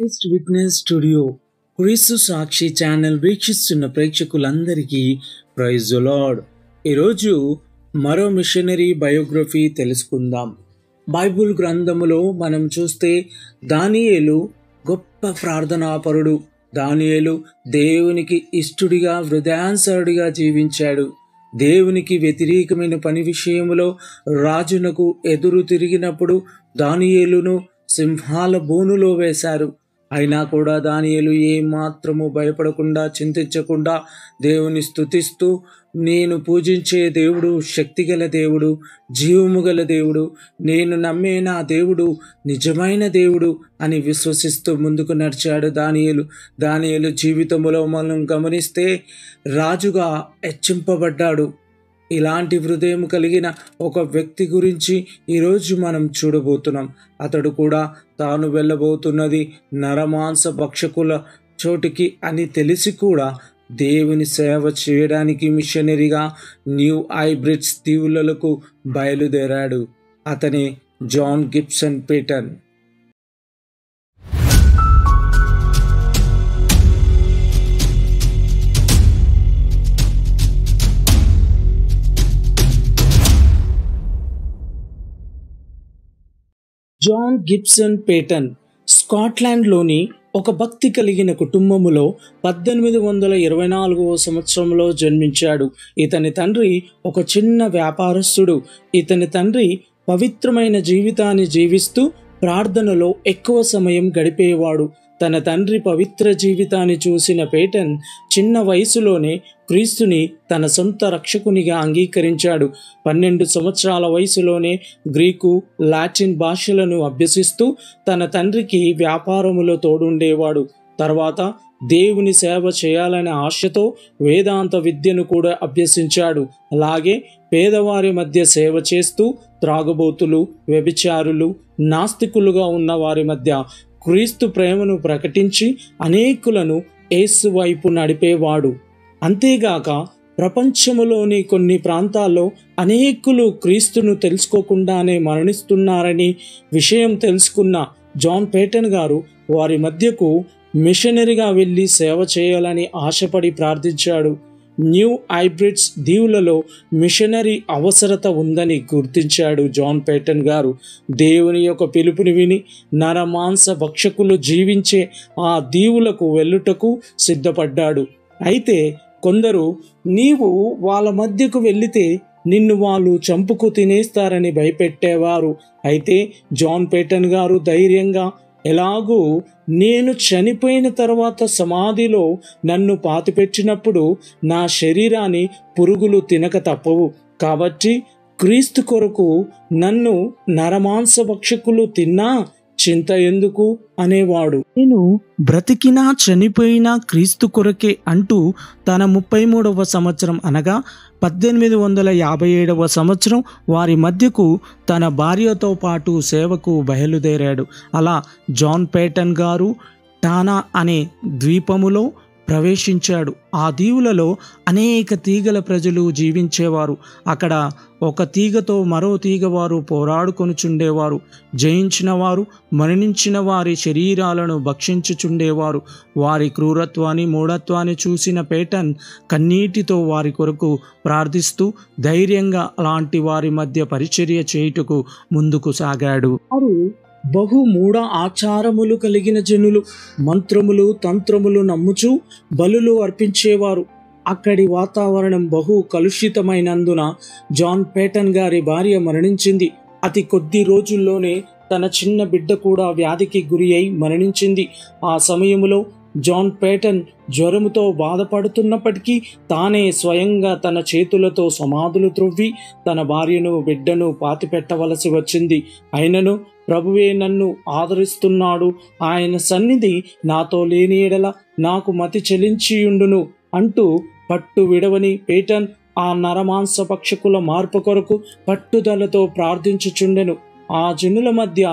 Christ witness studio క్రీస్తు సాక్షి channel వీక్షిస్తున్న ప్రేక్షకులందరికీ ప్రైజ్ ది లార్డ్. ఈరోజు మరో మిషనరీ బయోగ్రఫీ తెలుసుకుందాం. బైబిల్ గ్రంథములో మనం చూస్తే దానియేలు గొప్ప ప్రార్థనాపరుడు. దానియేలు దేవునికి ఇష్టుడిగా హృదయానుసారుడిగా జీవించాడు. దేవునికి వ్యతిరేకమైన పని విషయంలో రాజునకు ఎదురు తిరిగినప్పుడు దానియేలును సింహాల బోనులో వేశారు. అయినా కూడా దానియేలు ఏమాత్రము భయపడకుండా చింతించకుండా దేవుని స్తుతిస్తూ, నేను పూజించే దేవుడు శక్తిగల దేవుడు, జీవము గల దేవుడు, నేను నమ్మే నా దేవుడు నిజమైన దేవుడు అని విశ్వసిస్తూ ముందుకు నడిచాడు దానియేలు జీవితంలో మనం గమనిస్తే రాజుగా హెచ్చింపబడ్డాడు. ఇలాంటి హృదయం కలిగిన ఒక వ్యక్తి గురించి ఈరోజు మనం చూడబోతున్నాం. అతడు కూడా తాను వెళ్ళబోతున్నది నరమాంస భక్షకుల చోటికి అని తెలిసి కూడా దేవుని సేవ చేయడానికి మిషనరీగా న్యూ హైబ్రిడ్స్ దీవులకు బయలుదేరాడు. అతనే John Gibson Paton. John Gibson Paton స్కాట్లాండ్లోని ఒక భక్తి కలిగిన కుటుంబములో 1824వ సంవత్సరంలో జన్మించాడు. ఇతని తండ్రి ఒక చిన్న వ్యాపారస్తుడు. ఇతని తండ్రి పవిత్రమైన జీవితాన్ని జీవిస్తూ ప్రార్థనలో ఎక్కువ సమయం గడిపేవాడు. తన తండ్రి పవిత్ర జీవితాన్ని చూసిన పేటన్ చిన్న వయసులోనే క్రీస్తుని తన సొంత రక్షకునిగా అంగీకరించాడు. 12 సంవత్సరాల వయసులోనే గ్రీకు, లాటిన్ భాషలను అభ్యసిస్తూ తన తండ్రికి వ్యాపారములో తోడుండేవాడు. తర్వాత దేవుని సేవ చేయాలనే ఆశతో వేదాంత విద్యను కూడా అభ్యసించాడు. అలాగే పేదవారి మధ్య సేవ చేస్తూ త్రాగుబోతులు, వ్యభిచారులు, నాస్తికులుగా ఉన్న వారి మధ్య క్రీస్తు ప్రేమను ప్రకటించి అనేకులను యేసు వైపు నడిపేవాడు. అంతేగాక ప్రపంచములోని కొన్ని ప్రాంతాల్లో అనేకులు క్రీస్తును తెలుసుకోకుండానే మరణిస్తున్నారని విషయం తెలుసుకున్న జాన్ పేటన్ గారు వారి మధ్యకు మిషనరీగా వెళ్ళి సేవ చేయాలని ఆశపడి ప్రార్థించాడు. న్యూ హైబ్రిడ్స్ దీవులలో మిషనరీ అవసరత ఉందని గుర్తించాడు జాన్ పేటన్ గారు. దేవుని యొక్క పిలుపుని విని నరమాంస భక్షకులు జీవించే ఆ దీవులకు వెళ్ళుటకు సిద్ధపడ్డాడు. అయితే కొందరు నీవు వాళ్ళ మధ్యకు వెళితే నిన్ను వాళ్ళు చంపుకు తినేస్తారని భయపెట్టేవారు. అయితే జాన్ పేటన్ గారు ధైర్యంగా, ఎలాగూ నేను చనిపోయిన తర్వాత సమాధిలో నన్ను పాతిపెట్టినప్పుడు నా శరీరాన్ని పురుగులు తినక తప్పవు, కాబట్టి క్రీస్తు కొరకు నన్ను నరమాంస భక్షకులు తిన్నా చింత ఎందుకు అనేవాడు. నేను బ్రతికినా చనిపోయినా క్రీస్తు కొరకే అంటూ తన 33వ సంవత్సరం అనగా 1857వ సంవత్సరం వారి మధ్యకు తన భార్యతో పాటు సేవకు బయలుదేరాడు. అలా జాన్ పేటన్ గారు టానా అనే ద్వీపములో ప్రవేశించాడు. ఆ దీవులలో అనేక తీగల ప్రజలు జీవించేవారు. అక్కడ ఒక తీగతో మరో తీగ వారు పోరాడుకొనుచుండేవారు. జయించిన వారు మరణించిన వారి శరీరాలను భక్షించుచుండేవారు. వారి క్రూరత్వాన్ని, మూఢత్వాన్ని చూసిన పేటన్ కన్నీటితో వారి కొరకు ప్రార్థిస్తూ ధైర్యంగా అలాంటి వారి మధ్య పరిచర్య చేయుటకు ముందుకు సాగాడు. బహు మూఢ ఆచారములు కలిగిన జనులు మంత్రములు, తంత్రములు నమ్ముచూ బలులు అర్పించేవారు. అక్కడి వాతావరణం బహు కలుషితమైనందున జాన్ పేటన్ గారి భార్య మరణించింది. అతి కొద్ది రోజుల్లోనే తన చిన్న బిడ్డ కూడా వ్యాధికి గురి అయి మరణించింది. ఆ సమయంలో జాన్ పేటన్ జ్వరముతో బాధపడుతున్నప్పటికీ తానే స్వయంగా తన చేతులతో సమాధులు త్రవ్వి తన భార్యను, బిడ్డను పాతిపెట్టవలసి వచ్చింది. అయినను ప్రభువే నన్ను ఆదరిస్తున్నాడు, ఆయన సన్నిధి నాతో లేని ఎడల నాకు మతి చెలించియుండును అంటూ పట్టు విడవని పేటన్ ఆ నరమాంస భక్షకుల మార్పు కొరకు పట్టుదలతో ప్రార్థించుచుండెను. ఆ జనుల మధ్య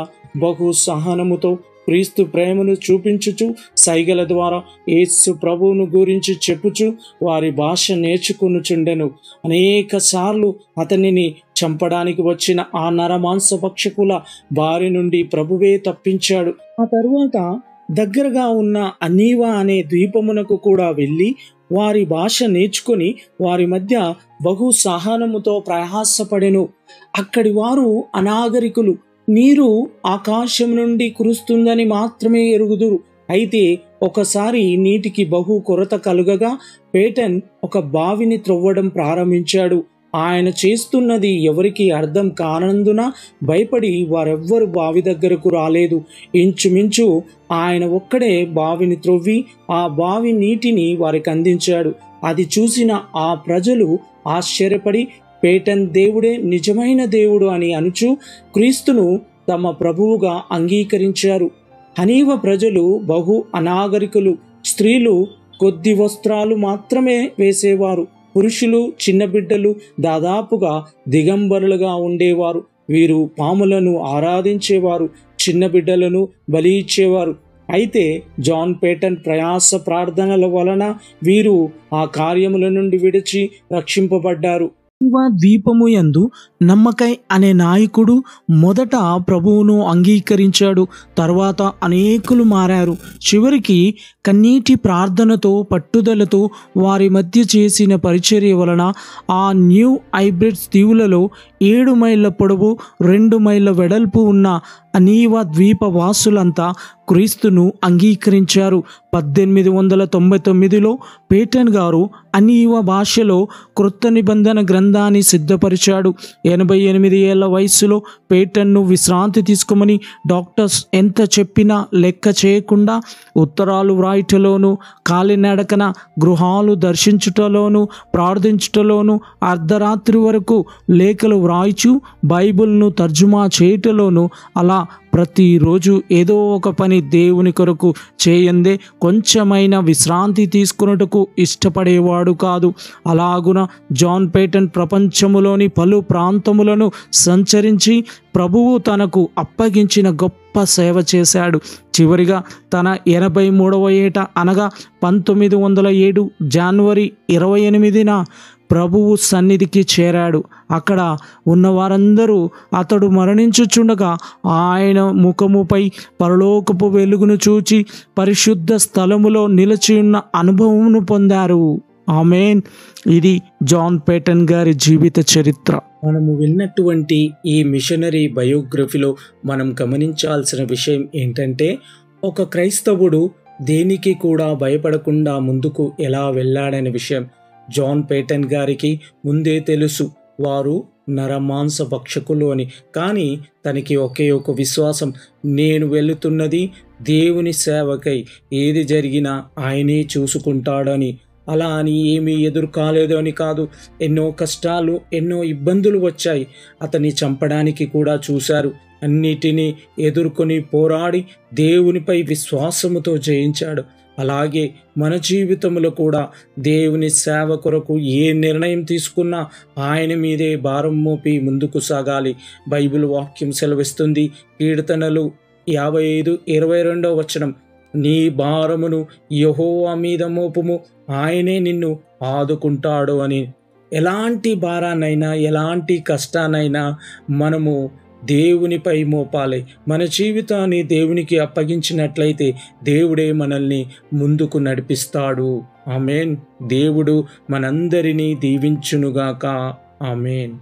బహు సహనముతో క్రీస్తు ప్రేమను చూపించుచు సైగల ద్వారా యేసు ప్రభువును గురించి చెప్పుచు వారి భాష నేర్చుకునుచుండెను. అనేక సార్లు అతనిని చంపడానికి వచ్చిన ఆ నరమాంస భక్షకుల బారి నుండి ప్రభువే తప్పించాడు. ఆ తరువాత దగ్గరగా ఉన్న అనీవా అనే ద్వీపమునకు కూడా వెళ్ళి వారి భాష నేర్చుకొని వారి మధ్య బహు సహనముతో ప్రయాసపడెను. అక్కడి వారు అనాగరికులు. నీరు ఆకాశం నుండి కురుస్తుందని మాత్రమే ఎరుగుదురు. అయితే ఒకసారి నీటికి బహు కొరత కలుగగా పేటన్ ఒక బావిని త్రవ్వడం ప్రారంభించాడు. ఆయన చేస్తున్నది ఎవరికి అర్థం కానందున భయపడి వారెవ్వరు బావి దగ్గరకు రాలేదు. ఇంచుమించు ఆయన ఒక్కడే బావిని త్రవ్వి ఆ బావి నీటిని వారికి అందించాడు. అది చూసిన ఆ ప్రజలు ఆశ్చర్యపడి పేటన్ దేవుడే నిజమైన దేవుడు అని అనుచు క్రీస్తును తమ ప్రభువుగా అంగీకరించారు. హనీవ ప్రజలు బహు అనాగరికులు. స్త్రీలు కొద్ది వస్త్రాలు మాత్రమే వేసేవారు. పురుషులు చిన్న బిడ్డలు దాదాపుగా దిగంబరులుగా ఉండేవారు. వీరు పాములను ఆరాధించేవారు, చిన్న బిడ్డలను బలి ఇచ్చేవారు. అయితే జాన్ పేటన్ ప్రయాస ప్రార్థనల వలన వీరు ఆ కార్యముల నుండి విడిచి రక్షింపబడ్డారు. ద్వీపము యందు నమ్మకై అనే నాయకుడు మొదట ప్రభువును అంగీకరించాడు. తర్వాత అనేకులు మారారు. చివరికి కన్నీటి ప్రార్థనతో పట్టుదలతో వారి మధ్య చేసిన పరిచర్య వలన ఆ న్యూ హైబ్రిడ్స్ దీవులలో 7 మైళ్ళ పొడవు 2 మైళ్ళ వెడల్పు ఉన్న అనీవా ద్వీప వాసులంతా క్రీస్తును అంగీకరించారు. 1899లో పేటన్ గారు అనీవా భాషలో క్రొత్త నిబంధన గ్రంథాన్ని సిద్ధపరిచాడు. 88 ఏళ్ల వయస్సులో పేటన్ను విశ్రాంతి తీసుకోమని డాక్టర్స్ ఎంత చెప్పినా లెక్క చేయకుండా ఉత్తరాలు వ్రాయటలోను, కాలినడకన గృహాలు దర్శించుటలోను, ప్రార్థించుటలోను, అర్ధరాత్రి వరకు లేఖలు వ్రాయిచు బైబిల్ను తర్జుమా చేయటలోను అలా ప్రతిరోజు ఏదో ఒక పని దేవుని కొరకు చేయందే కొంచెమైనా విశ్రాంతి తీసుకున్నట్టుకు ఇష్టపడేవాడు కాదు. అలాగున జాన్ పేటన్ ప్రపంచములోని పలు ప్రాంతములను సంచరించి ప్రభువు తనకు అప్పగించిన గొప్ప సేవ చేశాడు. చివరిగా తన 83వ ఏట అనగా 1907 జనవరి 28న ప్రభువు సన్నిధికి చేరాడు. అక్కడ ఉన్న వారందరూ అతడు మరణించుచుండగా ఆయన ముఖముపై పరలోకపు వెలుగును చూచి పరిశుద్ధ స్థలములో నిలిచి ఉన్న అనుభవమును పొందారు. ఆమేన్. ఇది జాన్ పేటన్ గారి జీవిత చరిత్ర. మనము విన్నటువంటి ఈ మిషనరీ బయోగ్రఫీలో మనం గమనించాల్సిన విషయం ఏంటంటే, ఒక క్రైస్తవుడు దేనికి కూడా భయపడకుండా ముందుకు ఎలా వెళ్ళాడనే విషయం జాన్ పేటన్ గారికి ముందే తెలుసు. వారు నరమాంస భక్షకులు అని. కానీ తనకి ఒకే ఒక విశ్వాసం, నేను వెళుతున్నది దేవుని సేవకై, ఏది జరిగినా ఆయనే చూసుకుంటాడని. అలా అని ఏమీ ఎదురు కాలేదు అని కాదు. ఎన్నో కష్టాలు, ఎన్నో ఇబ్బందులు వచ్చాయి. అతన్ని చంపడానికి కూడా చూశారు. అన్నిటినీ ఎదుర్కొని పోరాడి దేవునిపై విశ్వాసముతో జయించాడు. అలాగే మన జీవితంలో కూడా దేవుని సేవ కొరకు ఏ నిర్ణయం తీసుకున్నా ఆయన మీదే భారం మోపి ముందుకు సాగాలి. బైబిల్ వాక్యం సెలవిస్తుంది, కీర్తనలు 55:22 నీ భారమును యెహోవా మీద మోపుము, ఆయనే నిన్ను ఆదుకుంటాడు అని. ఎలాంటి భారాన్నైనా ఎలాంటి కష్టాన్నైనా మనము దేవునిపై మోపాలి. మన జీవితాన్ని దేవునికి అప్పగించినట్లయితే దేవుడే మనల్ని ముందుకు నడిపిస్తాడు. ఆమేన్. దేవుడు మనందరినీ దీవించునుగాక. ఆమేన్.